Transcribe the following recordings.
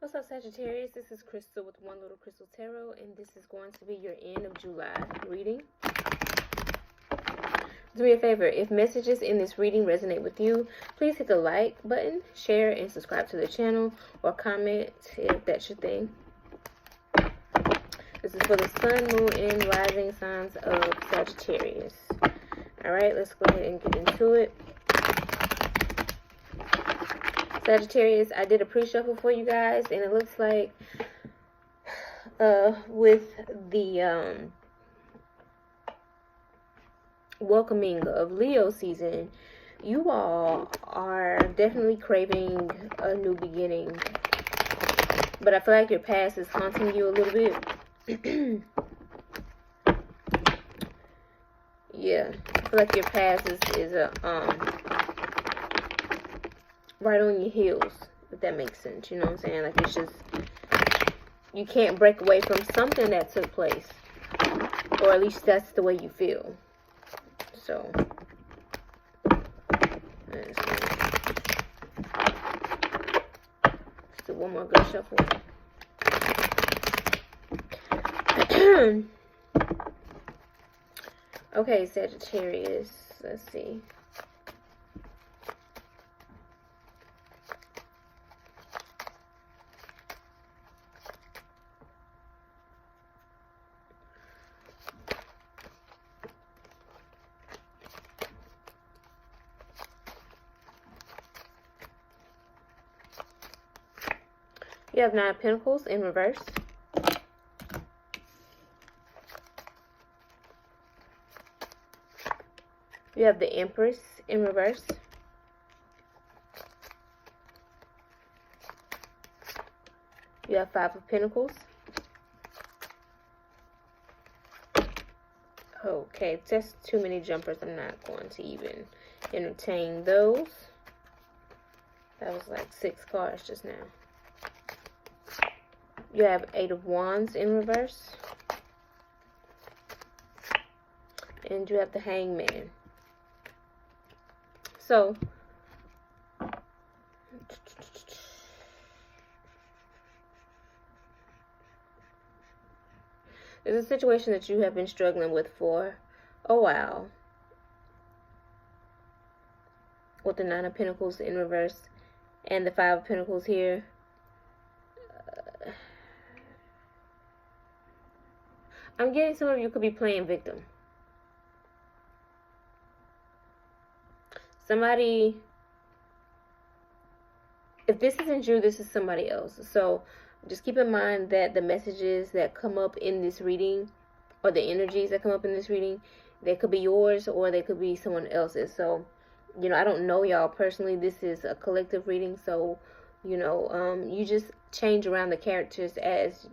What's up, Sagittarius? This is Crystal with One Little Crystal Tarot, and this is going to be your end of July reading. Do me a favor, if messages in this reading resonate with you, please hit the like button, share, and subscribe to the channel, or comment if that's your thing. This is for the sun, moon, and rising signs of Sagittarius. Alright, let's go ahead and get into it. Sagittarius, I did a pre-shuffle for you guys, and it looks like with the welcoming of Leo season, you all are definitely craving a new beginning. But I feel like your past is haunting you a little bit. Yeah, I feel like your past is a right on your heels, if that makes sense. You know what I'm saying? Like, it's just, you can't break away from something that took place, or at least that's the way you feel. So let's do one more good shuffle. Okay, Sagittarius, let's see. You have 9 of Pentacles in reverse. You have the Empress in reverse. You have 5 of Pentacles. Okay, just too many jumpers. I'm not going to even entertain those. That was like 6 cards just now. You have 8 of Wands in reverse. And you have the Hangman. So, there's a situation that you have been struggling with for a while. With the 9 of Pentacles in reverse and the 5 of Pentacles here. I'm getting some of you could be playing victim. Somebody, if this isn't you, this is somebody else. So just keep in mind that the messages that come up in this reading, or the energies that come up in this reading, they could be yours or they could be someone else's. So, you know, I don't know y'all personally. This is a collective reading. So, you know, you just change around the characters as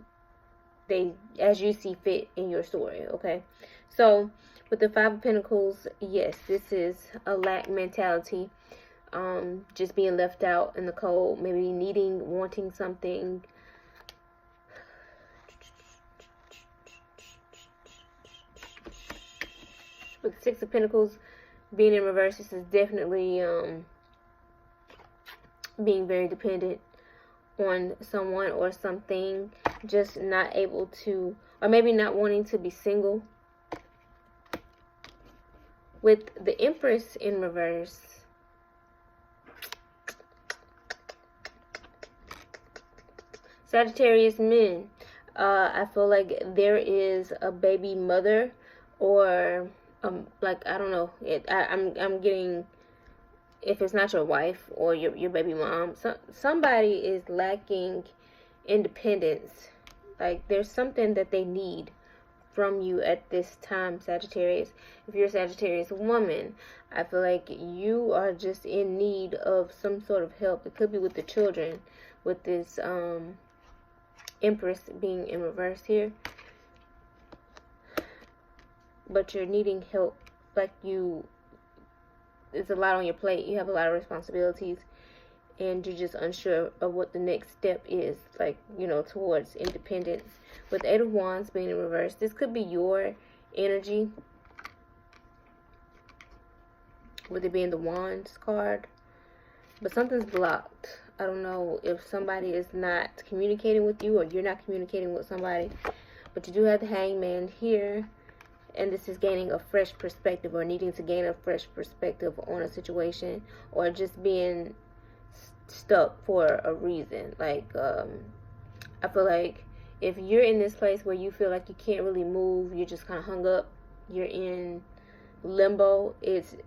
you see fit in your story. Okay, so with the 5 of Pentacles, yes, this is a lack mentality, just being left out in the cold, maybe wanting something. With 6 of Pentacles being in reverse, this is definitely being very dependent on someone or something, just not able to, or maybe not wanting to be single. With the Empress in reverse, Sagittarius men, I feel like there is a baby mother, or like, I don't know, I'm getting, if it's not your wife or your baby mom, somebody is lacking independence. Like, there's something that they need from you at this time, Sagittarius. If you're a Sagittarius woman, I feel like you are just in need of some sort of help. It could be with the children, with this Empress being in reverse here. But you're needing help. Like, it's a lot on your plate. You have a lot of responsibilities, and you're just unsure of what the next step is, like, you know, towards independence. With 8 of Wands being in reverse, this could be your energy, with it being the Wands card, but something's blocked. I don't know if somebody is not communicating with you or you're not communicating with somebody. But you do have the Hangman here. And this is gaining a fresh perspective or needing to gain a fresh perspective on a situation. Or just being stuck for a reason. Like, I feel like if you're in this place where you feel like you can't really move, you're just kind of hung up, you're in limbo, it's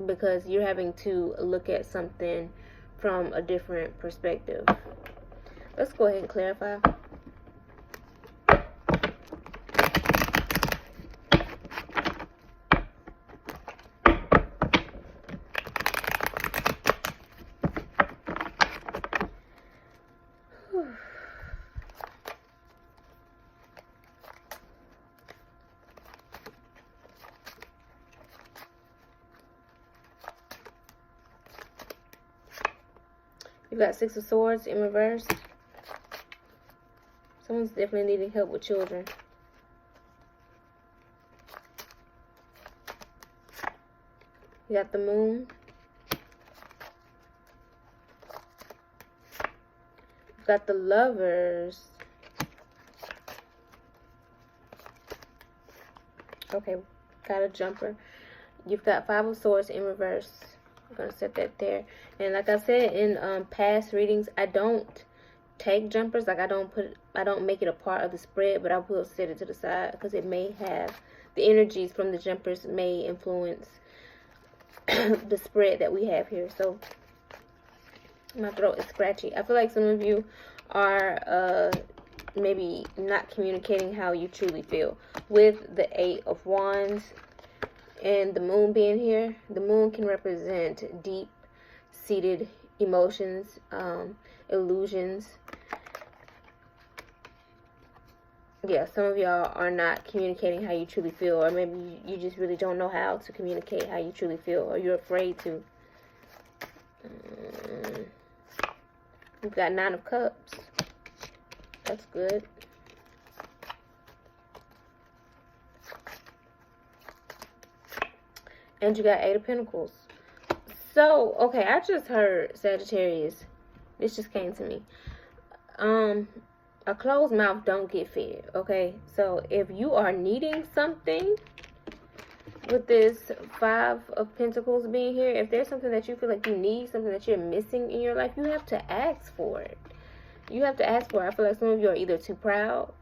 because you're having to look at something from a different perspective. Let's go ahead and clarify. You got Six of Swords in reverse. Someone's definitely needing help with children. You got the Moon. You got the Lovers. Okay, got a Jumper. You've got Five of Swords in reverse. I'm going to set that there. And like I said in past readings, I don't take jumpers. Like I don't make it a part of the spread, but I will set it to the side because it may have, the energies from the jumpers may influence the spread that we have here. So my throat is scratchy. I feel like some of you are maybe not communicating how you truly feel. With the Eight of Wands and the Moon being here, the Moon can represent deep-seated emotions, illusions. Yeah, some of y'all are not communicating how you truly feel, or maybe you just really don't know how to communicate how you truly feel, or you're afraid to. We've got Nine of Cups. That's good. And you got Eight of Pentacles. So, okay, I just heard, Sagittarius, this just came to me. A closed mouth don't get fed, okay? So, if you are needing something, with this Five of Pentacles being here, if there's something that you feel like you need, something that you're missing in your life, you have to ask for it. You have to ask for it. I feel like some of you are either too proud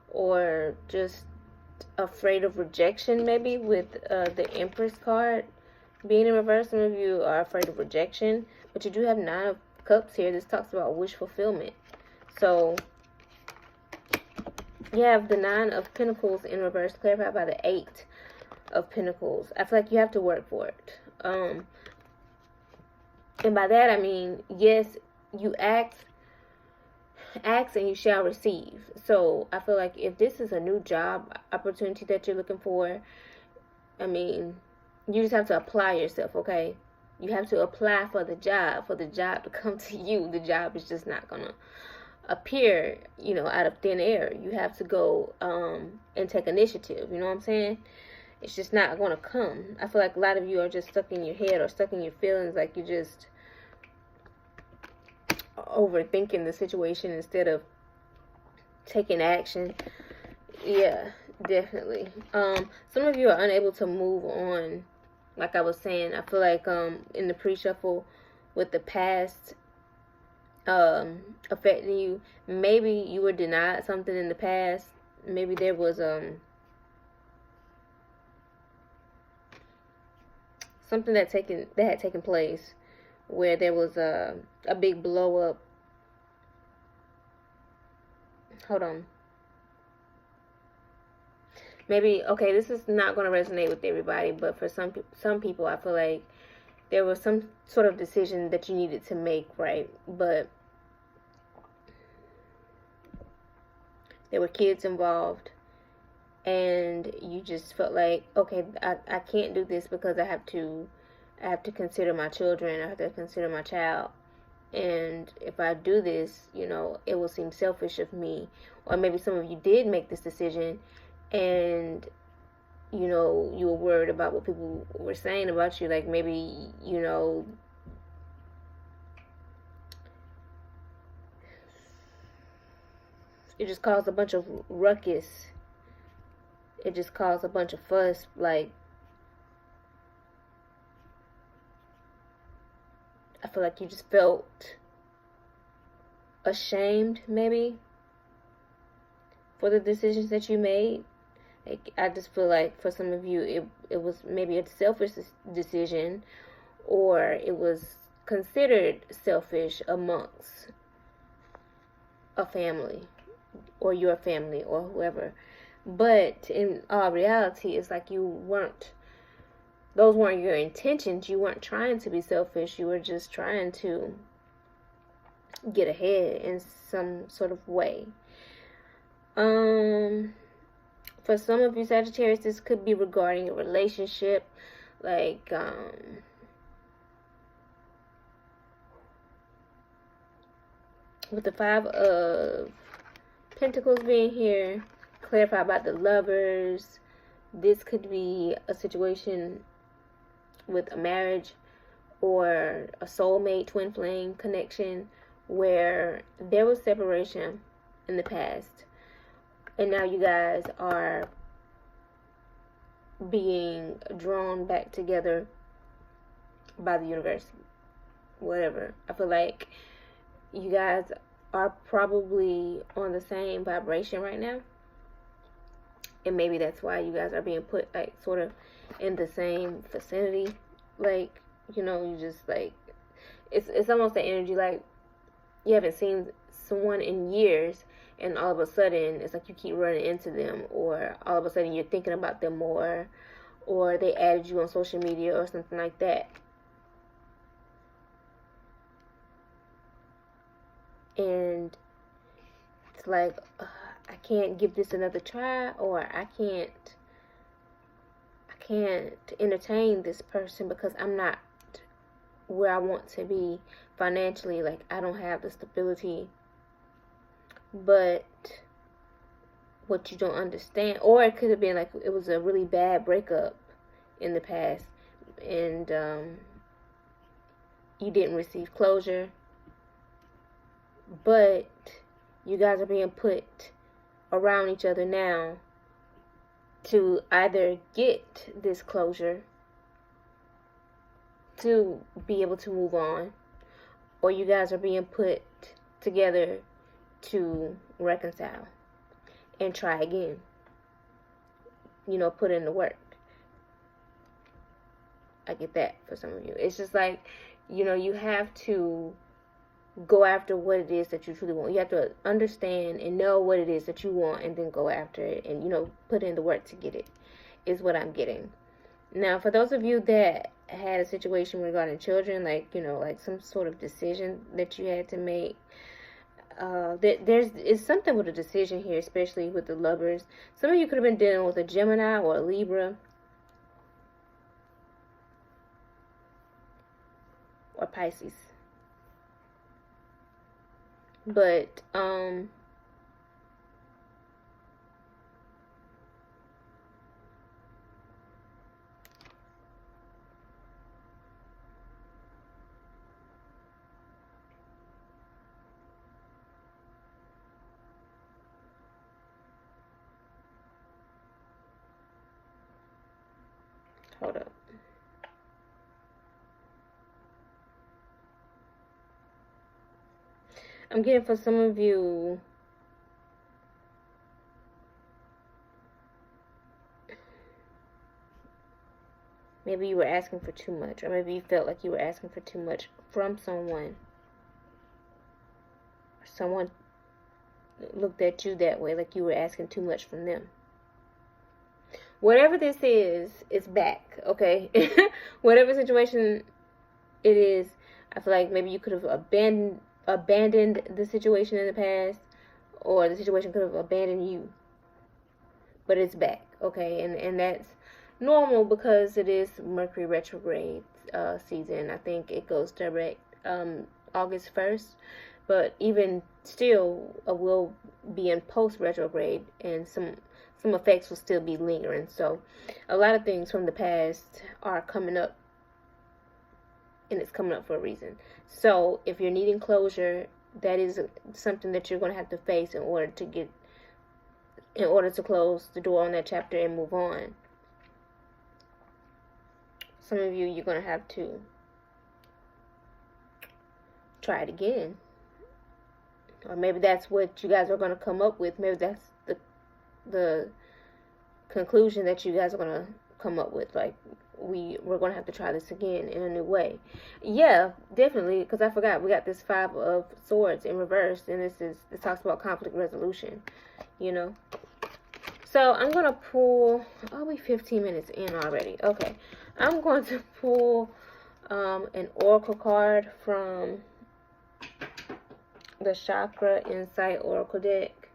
or just afraid of rejection, maybe, with the Empress card being in reverse. Some of you are afraid of rejection, but you do have Nine of Cups here. This talks about wish fulfillment. So you have the Nine of Pentacles in reverse, clarified by the Eight of Pentacles. I feel like you have to work for it. And by that I mean, yes, you ask and you shall receive. So I feel like if this is a new job opportunity that you're looking for, I mean, you just have to apply yourself, okay? You have to apply for the job to come to you. The job is just not gonna appear, you know, out of thin air. You have to go and take initiative, you know what I'm saying? It's just not gonna come. I feel like a lot of you are just stuck in your head or stuck in your feelings, like you just overthinking the situation instead of taking action. Yeah, definitely. Some of you are unable to move on. Like I was saying, I feel like in the pre-shuffle, with the past affecting you, maybe you were denied something in the past. Maybe there was something that had taken place where there was a big blow up. Hold on. Maybe, okay, this is not going to resonate with everybody, but for some people, I feel like there was some sort of decision that you needed to make, right? But there were kids involved, and you just felt like, okay, I can't do this because I have to consider my children. I have to consider my child. And if I do this, you know, it will seem selfish of me. Or maybe some of you did make this decision, and, you know, you were worried about what people were saying about you. Like maybe, you know, it just caused a bunch of ruckus. It just caused a bunch of fuss. Like, I feel like you just felt ashamed, maybe, for the decisions that you made. Like, I just feel like for some of you, it was maybe a selfish decision, or it was considered selfish amongst a family, or your family, or whoever. But in all reality, it's like those weren't your intentions. You weren't trying to be selfish. You were just trying to get ahead in some sort of way. For some of you Sagittarius, this could be regarding a relationship, like, with the 5 of Pentacles being here, clarify about the Lovers. This could be a situation with a marriage or a soulmate, twin flame connection, where there was separation in the past, and now you guys are being drawn back together by the universe. Whatever. I feel like you guys are probably on the same vibration right now, and maybe that's why you guys are being put, like, sort of in the same vicinity. Like, you know, you just, like, it's almost the energy like you haven't seen someone in years, and all of a sudden it's like you keep running into them, or all of a sudden you're thinking about them more, or they added you on social media or something like that. And it's like, I can't give this another try, or I can't entertain this person because I'm not where I want to be financially. Like, I don't have the stability. But what you don't understand, or it could have been like it was a really bad breakup in the past, and you didn't receive closure, but you guys are being put around each other now to either get this closure, to be able to move on, or you guys are being put together to reconcile and try again. You know, put in the work. I get that for some of you. It's just like, you know, you have to go after what it is that you truly want. You have to understand and know what it is that you want, and then go after it, and, you know, put in the work to get it, is what I'm getting. Now, for those of you that had a situation regarding children, like, you know, like some sort of decision that you had to make, there's something with a decision here, especially with the Lovers. Some of you could have been dealing with a Gemini or a Libra or Pisces. But hold up. I'm getting for some of you, maybe you were asking for too much, or maybe you felt like you were asking for too much from someone. Someone looked at you that way, like you were asking too much from them. Whatever this is, it's back, okay? Whatever situation it is, I feel like maybe you could have abandoned the situation in the past, or the situation could have abandoned you, but it's back, okay? And that's normal because it is Mercury retrograde season. I think it goes direct August 1st, but even still, we'll be in post retrograde, and some effects will still be lingering. So a lot of things from the past are coming up, and it's coming up for a reason. So if you're needing closure, that is something that you're going to have to face in order to close the door on that chapter and move on. Some of you, you're going to have to try it again. Or maybe that's what you guys are going to come up with. Maybe that's the conclusion that you guys are going to come up with. Like, we're going to have to try this again in a new way. Yeah, definitely, because I forgot. We got this 5 of Swords in reverse, and this talks about conflict resolution, you know. So I'm going to pull, we 15 minutes in already. Okay, I'm going to pull an oracle card from the Chakra Insight Oracle deck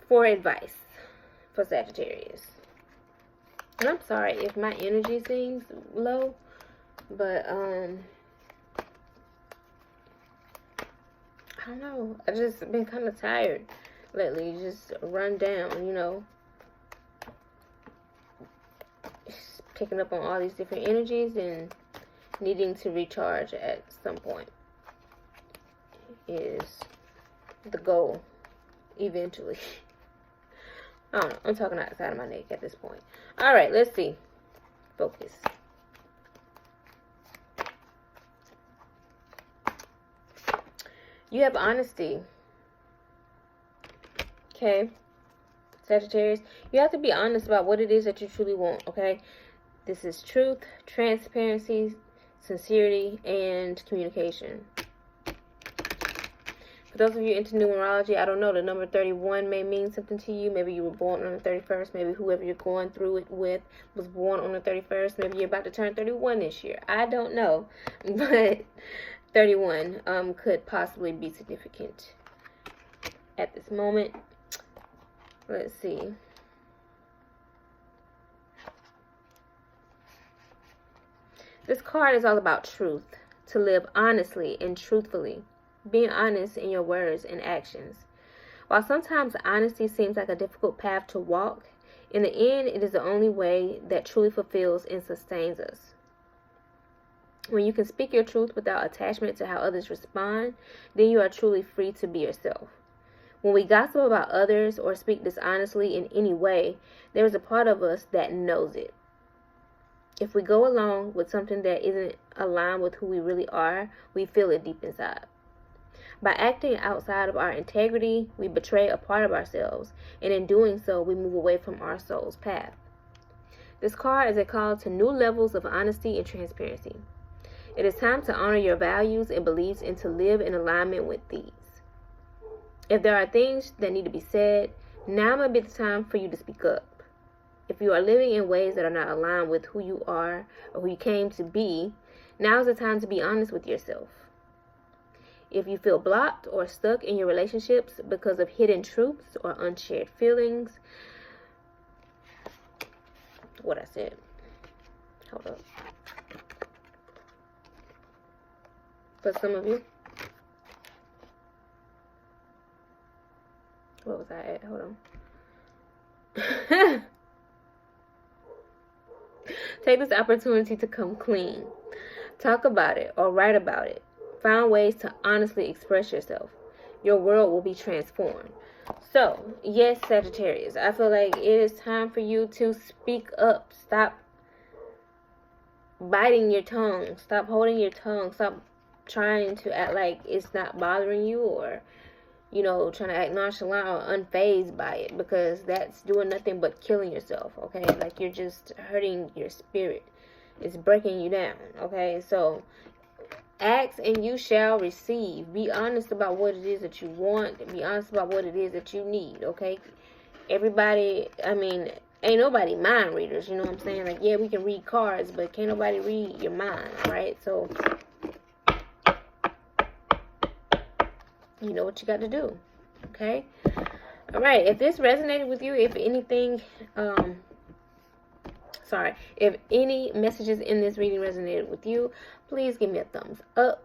for advice for Sagittarius. And I'm sorry if my energy seems low, but I don't know. I've just been kind of tired lately, just run down, you know. Just picking up on all these different energies and needing to recharge at some point is the goal eventually. I don't know. I'm talking outside of my neck at this point. All right, let's see. Focus. You have honesty. Okay, Sagittarius, you have to be honest about what it is that you truly want, okay? This is truth, transparency, sincerity, and communication. For those of you into numerology, I don't know, the number 31 may mean something to you. Maybe you were born on the 31st. Maybe whoever you're going through it with was born on the 31st. Maybe you're about to turn 31 this year. I don't know. But 31 could possibly be significant at this moment. Let's see. This card is all about truth. To live honestly and truthfully. Being honest in your words and actions. While sometimes honesty seems like a difficult path to walk, in the end, it is the only way that truly fulfills and sustains us. When you can speak your truth without attachment to how others respond, then you are truly free to be yourself. When we gossip about others or speak dishonestly in any way, there is a part of us that knows it. If we go along with something that isn't aligned with who we really are, we feel it deep inside. By acting outside of our integrity, we betray a part of ourselves, and in doing so, we move away from our soul's path. This card is a call to new levels of honesty and transparency. It is time to honor your values and beliefs and to live in alignment with these. If there are things that need to be said, now might be the time for you to speak up. If you are living in ways that are not aligned with who you are or who you came to be, now is the time to be honest with yourself. If you feel blocked or stuck in your relationships because of hidden truths or unshared feelings, what I said, hold up. For some of you, what was I at? Hold on. Take this opportunity to come clean. Talk about it or write about it. Find ways to honestly express yourself. Your world will be transformed. So, yes, Sagittarius, I feel like it is time for you to speak up. Stop biting your tongue. Stop holding your tongue. Stop trying to act like it's not bothering you or, you know, trying to act nonchalant or unfazed by it, because that's doing nothing but killing yourself, okay? Like, you're just hurting your spirit. It's breaking you down, okay? So, ask and you shall receive. Be honest about what it is that you want. Be honest about what it is that you need, okay? Everybody, I mean, ain't nobody mind readers, you know what I'm saying? Like, yeah, we can read cards, but can't nobody read your mind, right? So, you know what you got to do, okay? All right, if this resonated with you, if anything, if any messages in this reading resonated with you, please give me a thumbs up,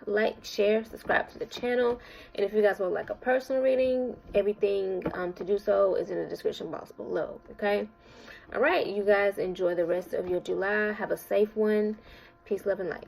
like, share, subscribe to the channel. And if you guys would like a personal reading, everything to do so is in the description box below, okay? All right, you guys enjoy the rest of your July. Have a safe one. Peace, love, and light.